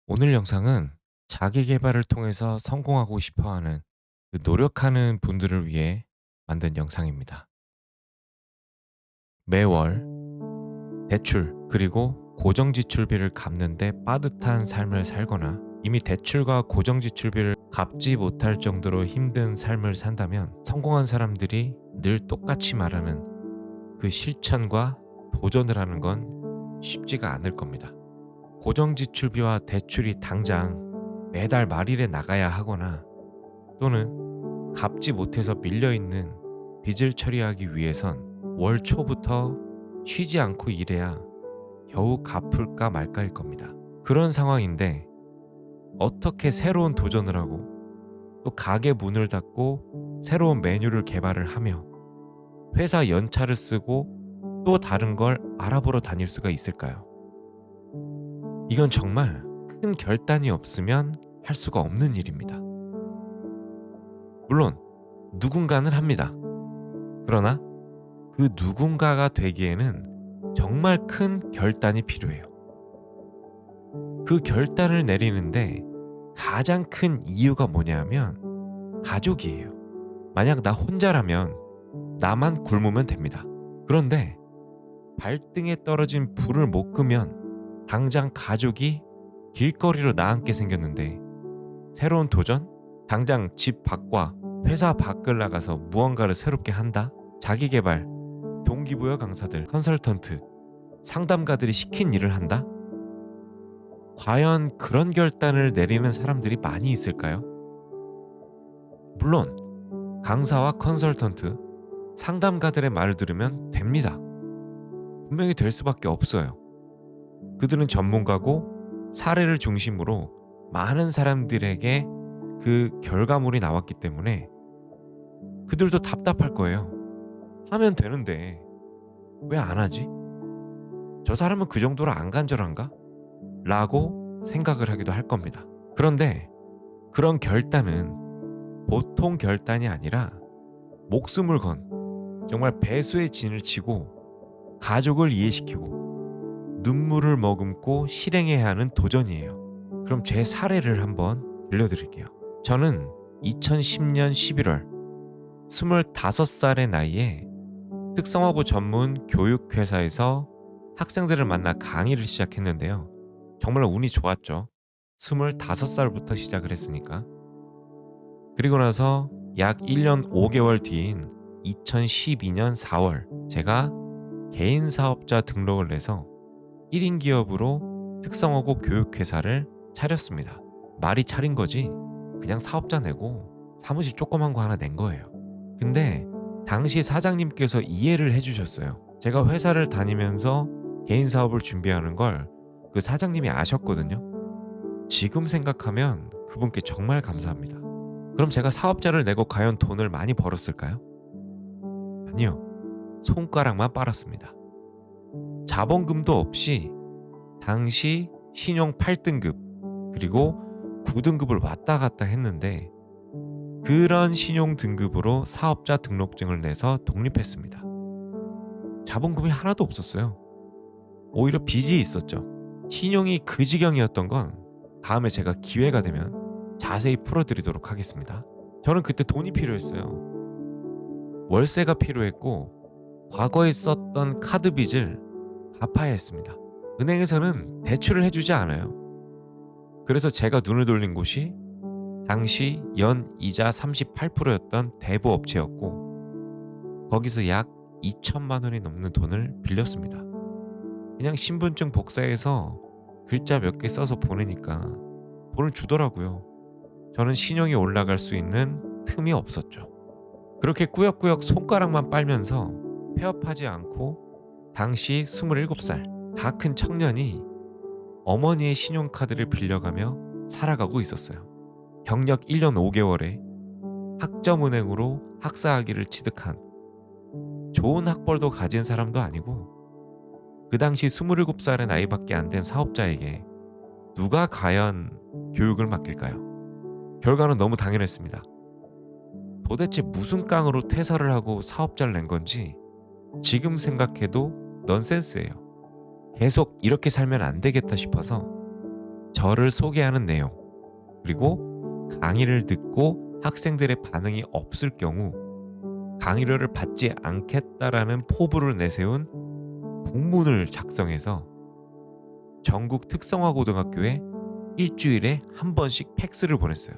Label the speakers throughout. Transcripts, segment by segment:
Speaker 1: 오늘 영상은 자기 계발을 통해서 성공하고 싶어 하는 노력하는 분들을 위해 만든 영상입니다. 매월 대출 그리고 고정지출비를 갚는데 빠듯한 삶을 살거나 이미 대출과 고정지출비를 갚지 못할 정도로 힘든 삶을 산다면 성공한 사람들이 늘 똑같이 말하는 그 실천과 도전을 하는 건 쉽지가 않을 겁니다. 고정지출비와 대출이 당장 매달 말일에 나가야 하거나 또는 갚지 못해서 밀려있는 빚을 처리하기 위해선 월 초부터 쉬지 않고 일해야 겨우 갚을까 말까일 겁니다. 그런 상황인데 어떻게 새로운 도전을 하고 또 가게 문을 닫고 새로운 메뉴를 개발을 하며 회사 연차를 쓰고 또 다른 걸 알아보러 다닐 수가 있을까요? 이건 정말 큰 결단이 없으면 할 수가 없는 일입니다. 물론 누군가는 합니다. 그러나 그 누군가가 되기에는 정말 큰 결단이 필요해요. 그 결단을 내리는데 가장 큰 이유가 뭐냐면 가족이에요. 만약 나 혼자라면 나만 굶으면 됩니다. 그런데 발등에 떨어진 불을 못 끄면 당장 가족이 길거리로 나앉게 생겼는데 새로운 도전? 당장 집 밖과 회사 밖을 나가서 무언가를 새롭게 한다? 자기계발, 동기부여 강사들, 컨설턴트, 상담가들이 시킨 일을 한다? 과연 그런 결단을 내리는 사람들이 많이 있을까요? 물론 강사와 컨설턴트, 상담가들의 말을 들으면 됩니다. 분명히 될 수밖에 없어요. 그들은 전문가고 사례를 중심으로 많은 사람들에게 그 결과물이 나왔기 때문에 그들도 답답할 거예요. 하면 되는데 왜 안 하지? 저 사람은 그 정도로 안 간절한가? 라고 생각을 하기도 할 겁니다. 그런데 그런 결단은 보통 결단이 아니라 목숨을 건 정말 배수의 진을 치고 가족을 이해시키고 눈물을 머금고 실행해야 하는 도전이에요. 그럼 제 사례를 한번 들려드릴게요. 저는 2010년 11월 25살의 나이에 특성화고 전문 교육회사에서 학생들을 만나 강의를 시작했는데요. 정말 운이 좋았죠. 25살부터 시작을 했으니까. 그리고 나서 약 1년 5개월 뒤인 2012년 4월 제가 개인 사업자 등록을 내서 1인 기업으로 특성화고 교육회사를 차렸습니다. 말이 차린 거지 그냥 사업자 내고 사무실 조그만 거 하나 낸 거예요. 근데 당시 사장님께서 이해를 해주셨어요. 제가 회사를 다니면서 개인 사업을 준비하는 걸 그 사장님이 아셨거든요. 지금 생각하면 그분께 정말 감사합니다. 그럼 제가 사업자를 내고 과연 돈을 많이 벌었을까요? 아니요. 손가락만 빨았습니다. 자본금도 없이 당시 신용 8등급 그리고 9등급을 왔다 갔다 했는데 그런 신용 등급으로 사업자 등록증을 내서 독립했습니다. 자본금이 하나도 없었어요. 오히려 빚이 있었죠. 신용이 그 지경이었던 건 다음에 제가 기회가 되면 자세히 풀어드리도록 하겠습니다. 저는 그때 돈이 필요했어요. 월세가 필요했고 과거에 썼던 카드 빚을 갚아야 했습니다. 은행에서는 대출을 해주지 않아요. 그래서 제가 눈을 돌린 곳이 당시 연 이자 38%였던 대부업체였고 거기서 약 2천만 원이 넘는 돈을 빌렸습니다. 그냥 신분증 복사해서 글자 몇 개 써서 보내니까 돈을 주더라고요. 저는 신용이 올라갈 수 있는 틈이 없었죠. 그렇게 꾸역꾸역 손가락만 빨면서 폐업하지 않고 당시 27살 다 큰 청년이 어머니의 신용카드를 빌려가며 살아가고 있었어요. 경력 1년 5개월에 학점은행으로 학사학위를 취득한 좋은 학벌도 가진 사람도 아니고 그 당시 27살의 나이밖에 안 된 사업자에게 누가 과연 교육을 맡길까요? 결과는 너무 당연했습니다. 도대체 무슨 깡으로 퇴사를 하고 사업자를 낸 건지 지금 생각해도 넌센스예요. 계속 이렇게 살면 안 되겠다 싶어서 저를 소개하는 내용, 그리고 강의를 듣고 학생들의 반응이 없을 경우 강의료를 받지 않겠다라는 포부를 내세운 공문을 작성해서 전국 특성화고등학교에 일주일에 한 번씩 팩스를 보냈어요.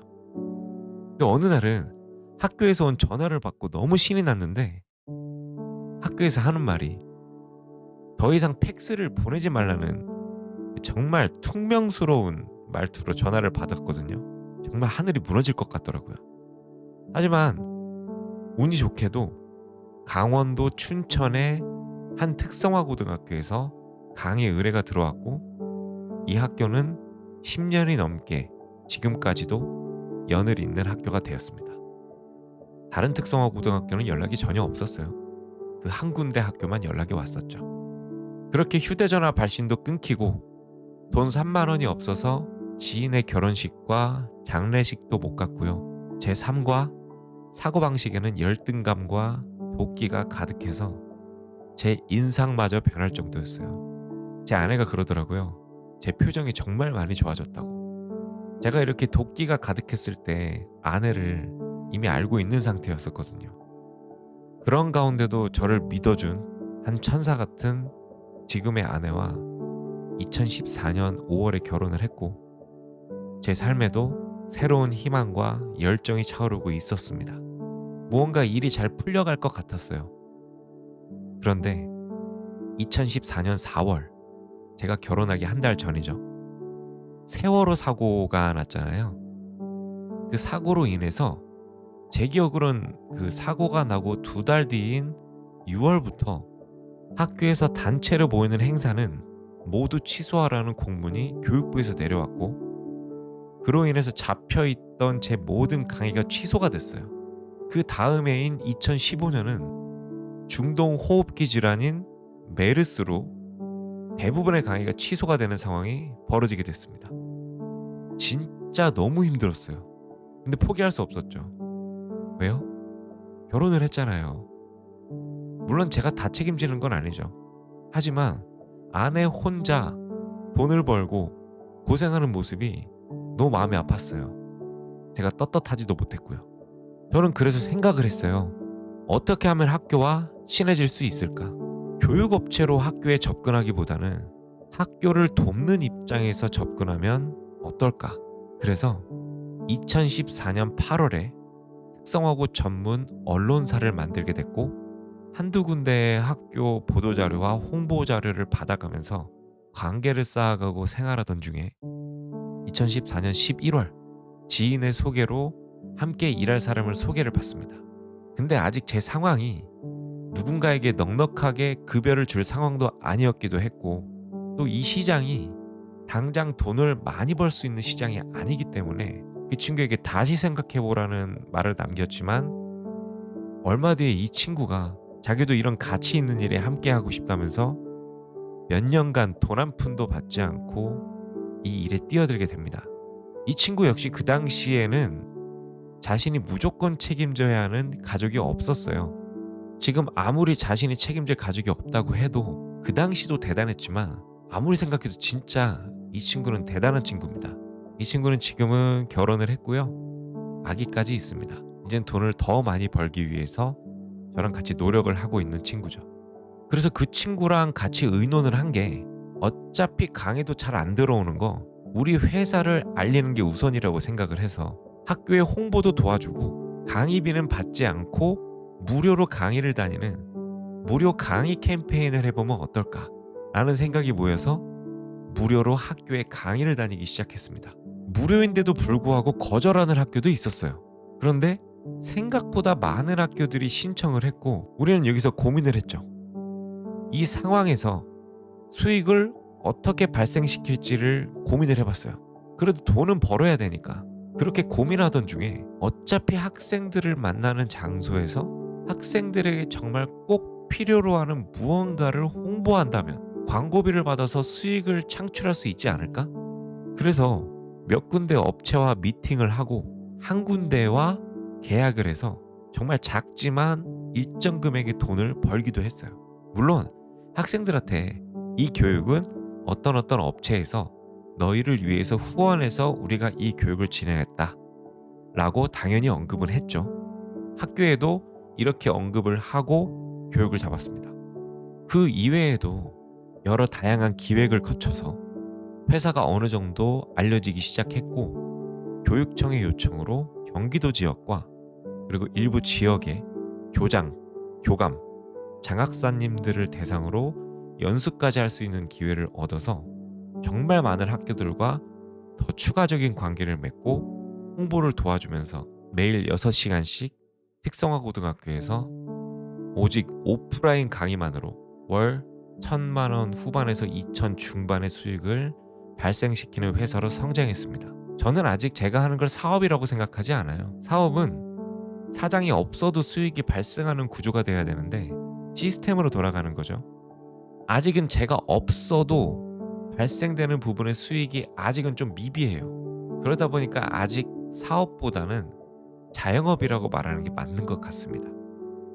Speaker 1: 근데 어느 날은 학교에서 온 전화를 받고 너무 신이 났는데 학교에서 하는 말이 더 이상 팩스를 보내지 말라는 정말 퉁명스러운 말투로 전화를 받았거든요. 정말 하늘이 무너질 것 같더라고요. 하지만 운이 좋게도 강원도 춘천의 한 특성화고등학교에서 강의 의뢰가 들어왔고 이 학교는 10년이 넘게 지금까지도 연을 잇는 학교가 되었습니다. 다른 특성화고등학교는 연락이 전혀 없었어요. 그 한 군데 학교만 연락이 왔었죠. 그렇게 휴대전화 발신도 끊기고 돈 3만 원이 없어서 지인의 결혼식과 장례식도 못 갔고요. 제 삶과 사고방식에는 열등감과 도끼가 가득해서 제 인상마저 변할 정도였어요. 제 아내가 그러더라고요. 제 표정이 정말 많이 좋아졌다고. 제가 이렇게 도끼가 가득했을 때 아내를 이미 알고 있는 상태였었거든요. 그런 가운데도 저를 믿어준 한 천사 같은 지금의 아내와 2014년 5월에 결혼을 했고 제 삶에도 새로운 희망과 열정이 차오르고 있었습니다. 무언가 일이 잘 풀려갈 것 같았어요. 그런데 2014년 4월 제가 결혼하기 한 달 전이죠. 세월호 사고가 났잖아요. 그 사고로 인해서 제 기억으론 그 사고가 나고 2달 뒤인 6월부터 학교에서 단체로 모이는 행사는 모두 취소하라는 공문이 교육부에서 내려왔고 그로 인해서 잡혀있던 제 모든 강의가 취소가 됐어요. 그 다음 해인 2015년은 중동호흡기 질환인 메르스로 대부분의 강의가 취소가 되는 상황이 벌어지게 됐습니다. 진짜 너무 힘들었어요. 근데 포기할 수 없었죠. 왜요? 결혼을 했잖아요. 물론 제가 다 책임지는 건 아니죠. 하지만 아내 혼자 돈을 벌고 고생하는 모습이 너무 마음이 아팠어요. 제가 떳떳하지도 못했고요. 저는 그래서 생각을 했어요. 어떻게 하면 학교와 친해질 수 있을까? 교육업체로 학교에 접근하기보다는 학교를 돕는 입장에서 접근하면 어떨까? 그래서 2014년 8월에 특성화고 전문 언론사를 만들게 됐고 한두 군데의 학교 보도자료와 홍보자료를 받아가면서 관계를 쌓아가고 생활하던 중에 2014년 11월 지인의 소개로 함께 일할 사람을 소개를 받습니다. 근데 아직 제 상황이 누군가에게 넉넉하게 급여를 줄 상황도 아니었기도 했고 또 이 시장이 당장 돈을 많이 벌 수 있는 시장이 아니기 때문에 그 친구에게 다시 생각해보라는 말을 남겼지만 얼마 뒤에 이 친구가 자기도 이런 가치 있는 일에 함께하고 싶다면서 몇 년간 돈 한 푼도 받지 않고 이 일에 뛰어들게 됩니다. 이 친구 역시 그 당시에는 자신이 무조건 책임져야 하는 가족이 없었어요. 지금 아무리 자신이 책임질 가족이 없다고 해도 그 당시도 대단했지만 아무리 생각해도 진짜 이 친구는 대단한 친구입니다. 이 친구는 지금은 결혼을 했고요. 아기까지 있습니다. 이젠 돈을 더 많이 벌기 위해서 저랑 같이 노력을 하고 있는 친구죠. 그래서 그 친구랑 같이 의논을 한 게 어차피 강의도 잘 안 들어오는 거 우리 회사를 알리는 게 우선이라고 생각을 해서 학교의 홍보도 도와주고 강의비는 받지 않고 무료로 강의를 다니는 무료 강의 캠페인을 해보면 어떨까 라는 생각이 모여서 무료로 학교에 강의를 다니기 시작했습니다. 무료인데도 불구하고 거절하는 학교도 있었어요. 그런데 생각보다 많은 학교들이 신청을 했고 우리는 여기서 고민을 했죠. 이 상황에서 수익을 어떻게 발생시킬지를 고민을 해봤어요. 그래도 돈은 벌어야 되니까. 그렇게 고민하던 중에 어차피 학생들을 만나는 장소에서 학생들에게 정말 꼭 필요로 하는 무언가를 홍보한다면 광고비를 받아서 수익을 창출할 수 있지 않을까? 그래서 몇 군데 업체와 미팅을 하고 한 군데와 계약을 해서 정말 작지만 일정 금액의 돈을 벌기도 했어요. 물론 학생들한테 이 교육은 어떤 업체에서 너희를 위해서 후원해서 우리가 이 교육을 진행했다 라고 당연히 언급은 했죠. 학교에도 이렇게 언급을 하고 교육을 잡았습니다. 그 이외에도 여러 다양한 기획을 거쳐서 회사가 어느 정도 알려지기 시작했고, 교육청의 요청으로 경기도 지역과 그리고 일부 지역의 교장, 교감, 장학사님들을 대상으로 연수까지 할 수 있는 기회를 얻어서 정말 많은 학교들과 더 추가적인 관계를 맺고 홍보를 도와주면서 매일 6시간씩 특성화고등학교에서 오직 오프라인 강의만으로 월 1,000만 원 후반에서 2,000 중반의 수익을 발생시키는 회사로 성장했습니다. 저는 아직 제가 하는 걸 사업이라고 생각하지 않아요. 사업은 사장이 없어도 수익이 발생하는 구조가 돼야 되는데 시스템으로 돌아가는 거죠. 아직은 제가 없어도 발생되는 부분의 수익이 아직은 좀 미비해요. 그러다 보니까 아직 사업보다는 자영업이라고 말하는 게 맞는 것 같습니다.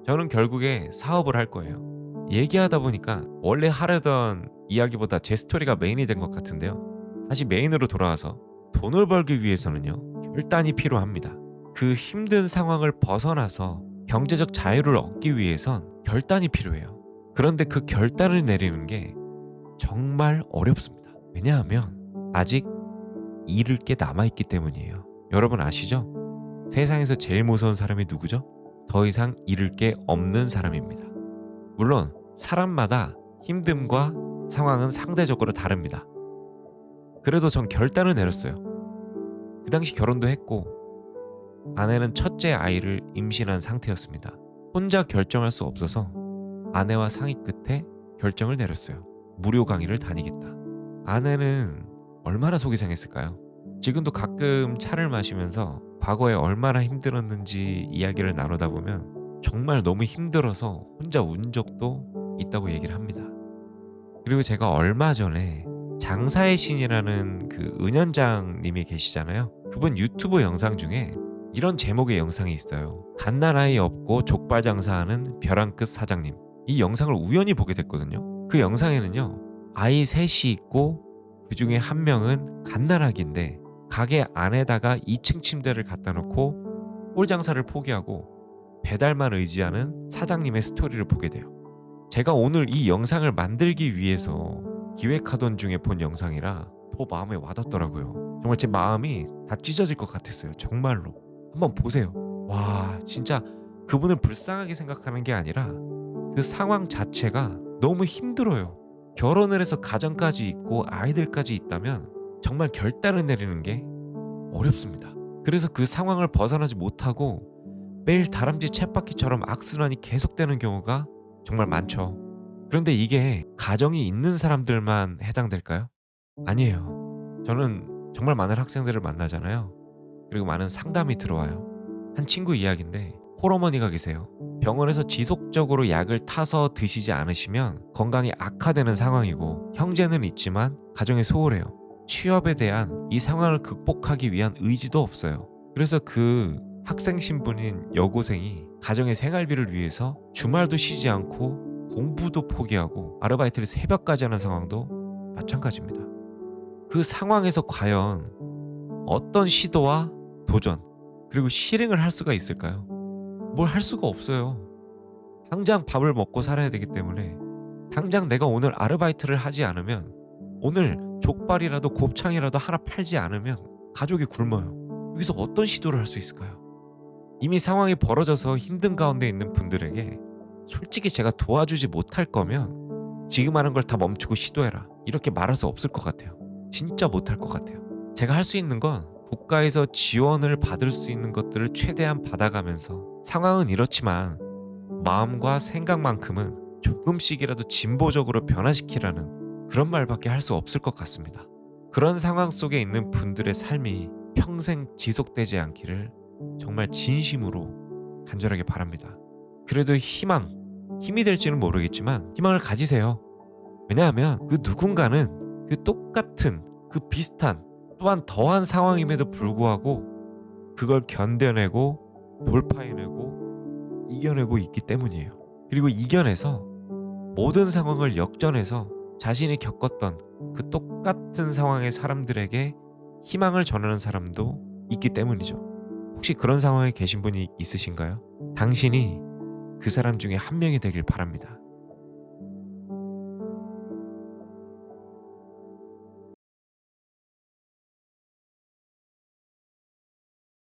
Speaker 1: 저는 결국에 사업을 할 거예요. 얘기하다 보니까 원래 하려던 이야기보다 제 스토리가 메인이 된 것 같은데요. 다시 메인으로 돌아와서 돈을 벌기 위해서는요, 결단이 필요합니다. 그 힘든 상황을 벗어나서 경제적 자유를 얻기 위해선 결단이 필요해요. 그런데 그 결단을 내리는 게 정말 어렵습니다. 왜냐하면 아직 잃을 게 남아있기 때문이에요. 여러분 아시죠? 세상에서 제일 무서운 사람이 누구죠? 더 이상 잃을 게 없는 사람입니다. 물론 사람마다 힘듦과 상황은 상대적으로 다릅니다. 그래도 전 결단을 내렸어요. 그 당시 결혼도 했고 아내는 첫째 아이를 임신한 상태였습니다. 혼자 결정할 수 없어서 아내와 상의 끝에 결정을 내렸어요. 무료 강의를 다니겠다. 아내는 얼마나 속이 상했을까요? 지금도 가끔 차를 마시면서 과거에 얼마나 힘들었는지 이야기를 나누다 보면 정말 너무 힘들어서 혼자 운 적도 있다고 얘기를 합니다. 그리고 제가 얼마 전에 장사의 신이라는 그 은현장님이 계시잖아요. 그분 유튜브 영상 중에 이런 제목의 영상이 있어요. 갓난아이 없고 족발 장사하는 벼랑 끝 사장님. 이 영상을 우연히 보게 됐거든요. 그 영상에는요, 아이 셋이 있고 그 중에 한 명은 갓난아기인데 가게 안에다가 2층 침대를 갖다 놓고 홀 장사를 포기하고 배달만 의지하는 사장님의 스토리를 보게 돼요. 제가 오늘 이 영상을 만들기 위해서 기획하던 중에 본 영상이라 더 마음에 와닿더라고요. 정말 제 마음이 다 찢어질 것 같았어요. 정말로. 한번 보세요. 와, 진짜 그분을 불쌍하게 생각하는 게 아니라 그 상황 자체가 너무 힘들어요. 결혼을 해서 가정까지 있고 아이들까지 있다면 정말 결단을 내리는 게 어렵습니다. 그래서 그 상황을 벗어나지 못하고 매일 다람쥐 쳇바퀴처럼 악순환이 계속되는 경우가 정말 많죠. 그런데 이게 가정이 있는 사람들만 해당될까요? 아니에요. 저는 정말 많은 학생들을 만나잖아요. 그리고 많은 상담이 들어와요. 한 친구 이야기인데 홀어머니가 계세요. 병원에서 지속적으로 약을 타서 드시지 않으시면 건강이 악화되는 상황이고, 형제는 있지만 가정이 소홀해요. 취업에 대한 이 상황을 극복하기 위한 의지도 없어요. 그래서 그 학생 신분인 여고생이 가정의 생활비를 위해서 주말도 쉬지 않고 공부도 포기하고 아르바이트를 새벽까지 하는 상황도 마찬가지입니다. 그 상황에서 과연 어떤 시도와 도전, 그리고 실행을 할 수가 있을까요? 뭘 할 수가 없어요. 당장 밥을 먹고 살아야 되기 때문에 당장 내가 오늘 아르바이트를 하지 않으면, 오늘 족발이라도 곱창이라도 하나 팔지 않으면 가족이 굶어요. 여기서 어떤 시도를 할 수 있을까요? 이미 상황이 벌어져서 힘든 가운데 있는 분들에게 솔직히 제가 도와주지 못할 거면 지금 하는 걸 다 멈추고 시도해라, 이렇게 말할 수 없을 것 같아요. 진짜 못할 것 같아요. 제가 할 수 있는 건 국가에서 지원을 받을 수 있는 것들을 최대한 받아가면서, 상황은 이렇지만 마음과 생각만큼은 조금씩이라도 진보적으로 변화시키라는 그런 말밖에 할 수 없을 것 같습니다. 그런 상황 속에 있는 분들의 삶이 평생 지속되지 않기를 정말 진심으로 간절하게 바랍니다. 그래도 힘이 될지는 모르겠지만 희망을 가지세요. 왜냐하면 그 누군가는 그 똑같은, 그 비슷한, 또한 더한 상황임에도 불구하고 그걸 견뎌내고 돌파해내고 이겨내고 있기 때문이에요. 그리고 이겨내서 모든 상황을 역전해서 자신이 겪었던 그 똑같은 상황의 사람들에게 희망을 전하는 사람도 있기 때문이죠. 혹시 그런 상황에 계신 분이 있으신가요? 당신이 그 사람 중에 한 명이 되길 바랍니다.